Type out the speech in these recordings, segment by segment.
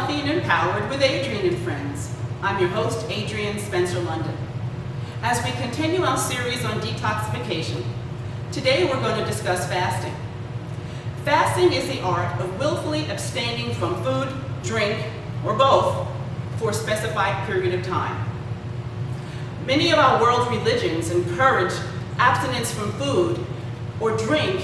Healthy and Empowered with Adrienne and Friends. I'm your host, Adrienne Spencer London. As we continue our series on detoxification, today we're going to discuss fasting. Fasting is the art of willfully abstaining from food, drink, or both for a specified period of time. Many of our world's religions encourage abstinence from food or drink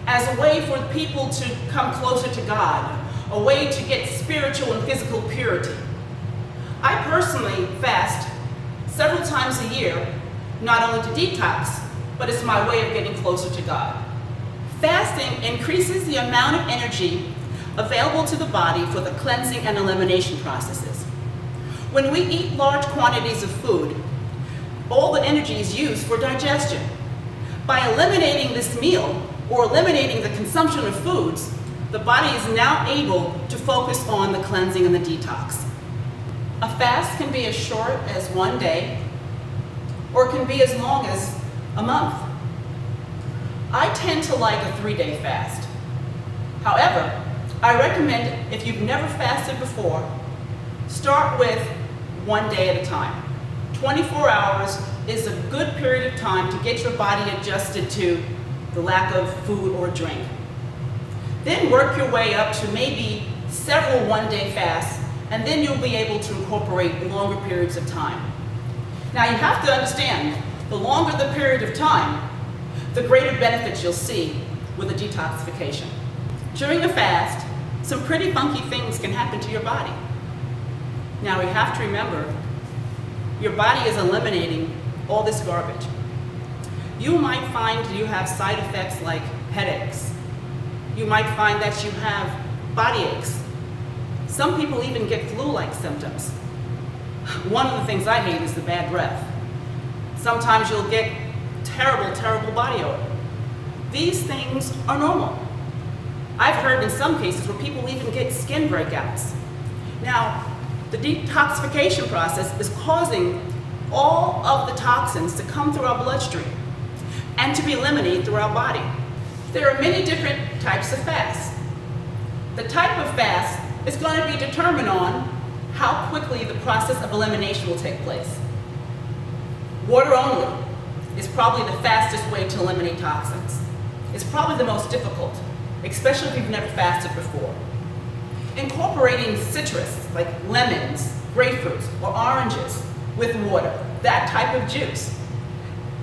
as a way for people to come closer to God, a way to get spiritual and physical purity. I personally fast several times a year, not only to detox, but it's my way of getting closer to God. Fasting increases the amount of energy available to the body for the cleansing and elimination processes. When we eat large quantities of food, all the energy is used for digestion. By eliminating this meal, or eliminating the consumption of foods, the body is now able to focus on the cleansing and the detox. A fast can be as short as one day, or it can be as long as a month. I tend to like a 3-day fast. However, I recommend, if you've never fasted before, start with 1 day at a time. 24 hours is a good period of time to get your body adjusted to the lack of food or drink. Then work your way up to maybe several 1-day fasts, and then you'll be able to incorporate longer periods of time. Now you have to understand, the longer the period of time, the greater benefits you'll see with a detoxification. During a fast, some pretty funky things can happen to your body. Now we have to remember, your body is eliminating all this garbage. You might find you have side effects like headaches. You might find that you have body aches. Some people even get flu-like symptoms. One of the things I hate is the bad breath. Sometimes you'll get terrible, terrible body odor. These things are normal. I've heard in some cases where people even get skin breakouts. Now, the detoxification process is causing all of the toxins to come through our bloodstream and to be eliminated through our body. There are many different types of fasts. The type of fast is going to be determined on how quickly the process of elimination will take place. Water only is probably the fastest way to eliminate toxins. It's probably the most difficult, especially if you've never fasted before. Incorporating citrus, like lemons, grapefruits, or oranges with water, that type of juice,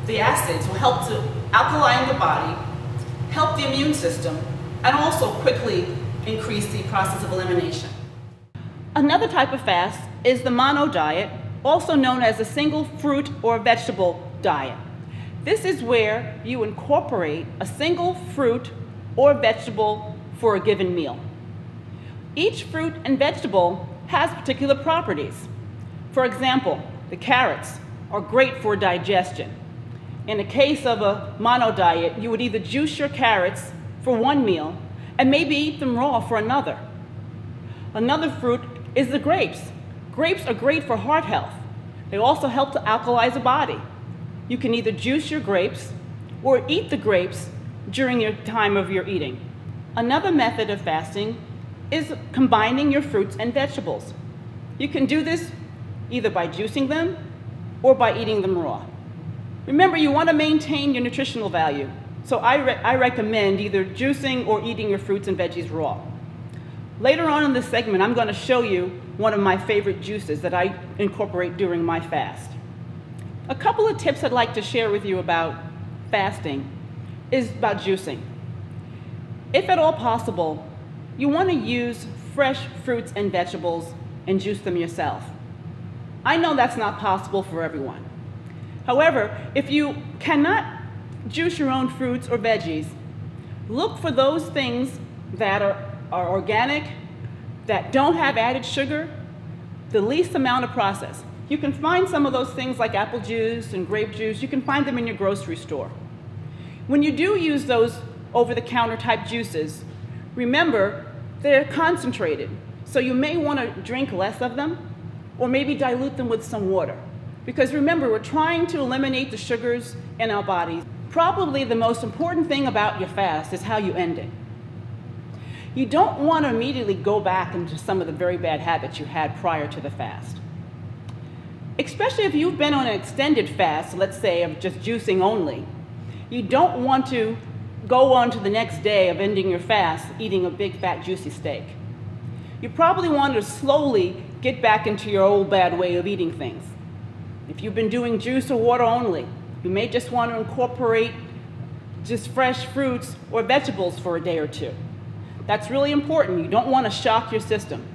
the acids will help to alkaline the body, help the immune system, and also quickly increase the process of elimination. Another type of fast is the mono diet, also known as a single fruit or vegetable diet. This is where you incorporate a single fruit or vegetable for a given meal. Each fruit and vegetable has particular properties. For example, the carrots are great for digestion. In the case of a mono diet, you would either juice your carrots for one meal and maybe eat them raw for another. Another fruit is the grapes. Grapes are great for heart health. They also help to alkalize the body. You can either juice your grapes or eat the grapes during your time of your eating. Another method of fasting is combining your fruits and vegetables. You can do this either by juicing them or by eating them raw. Remember, you want to maintain your nutritional value, so I recommend either juicing or eating your fruits and veggies raw. Later on in this segment, I'm going to show you one of my favorite juices that I incorporate during my fast. A couple of tips I'd like to share with you about fasting is about juicing. If at all possible, you want to use fresh fruits and vegetables and juice them yourself. I know that's not possible for everyone. However, if you cannot juice your own fruits or veggies, look for those things that are organic, that don't have added sugar, the least amount of process. You can find some of those things like apple juice and grape juice. You can find them in your grocery store. When you do use those over-the-counter type juices, remember they're concentrated, so you may want to drink less of them or maybe dilute them with some water. Because remember, we're trying to eliminate the sugars in our bodies. Probably the most important thing about your fast is how you end it. You don't want to immediately go back into some of the very bad habits you had prior to the fast. Especially if you've been on an extended fast, let's say of just juicing only. You don't want to go on to the next day of ending your fast eating a big fat juicy steak. You probably want to slowly get back into your old bad way of eating things. If you've been doing juice or water only, you may just want to incorporate just fresh fruits or vegetables for a day or two. That's really important. You don't want to shock your system.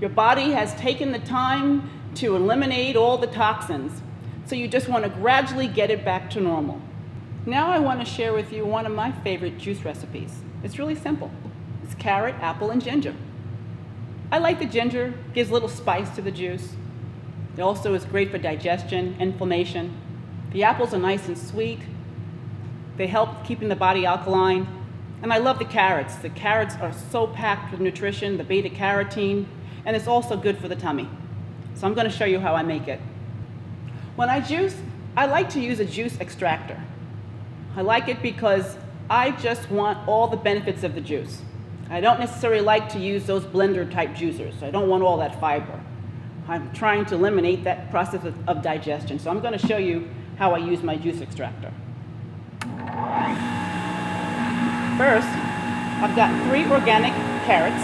Your body has taken the time to eliminate all the toxins, so you just want to gradually get it back to normal. Now I want to share with you one of my favorite juice recipes. It's really simple. It's carrot, apple, and ginger. I like the ginger, gives a little spice to the juice. It also is great for digestion, inflammation. The apples are nice and sweet. They help keeping the body alkaline. And I love the carrots. The carrots are so packed with nutrition, the beta carotene, and it's also good for the tummy. So I'm going to show you how I make it. When I juice, I like to use a juice extractor. I like it because I just want all the benefits of the juice. I don't necessarily like to use those blender type juicers. I don't want all that fiber. I'm trying to eliminate that process of digestion. So I'm going to show you how I use my juice extractor. First, I've got 3 organic carrots.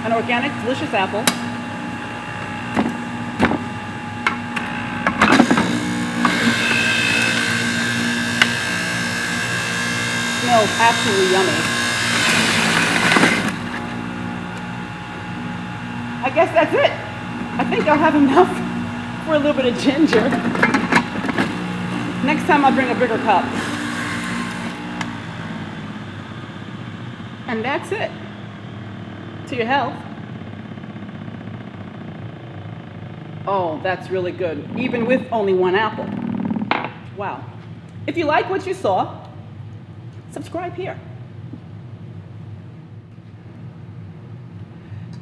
An organic, delicious apple. Smells absolutely yummy. I guess that's it. I think I'll have enough for a little bit of ginger. Next time I'll bring a bigger cup. And that's it. To your health. Oh, that's really good, even with only 1 apple. Wow. If you like what you saw, subscribe here.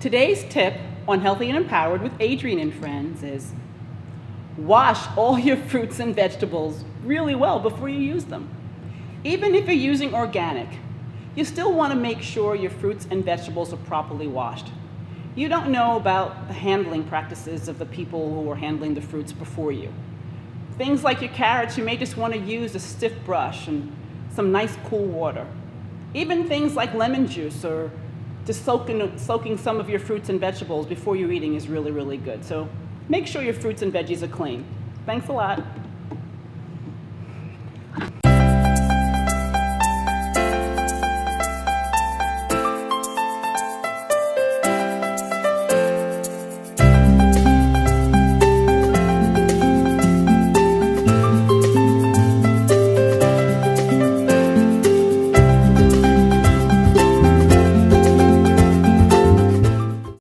Today's tip on Healthy and Empowered with Adrienne and Friends is wash all your fruits and vegetables really well before you use them. Even if you're using organic, you still want to make sure your fruits and vegetables are properly washed. You don't know about the handling practices of the people who are handling the fruits before you. Things like your carrots, you may just want to use a stiff brush and some nice cool water. Even things like lemon juice or just soaking some of your fruits and vegetables before you're eating is really, really good. So make sure your fruits and veggies are clean. Thanks a lot.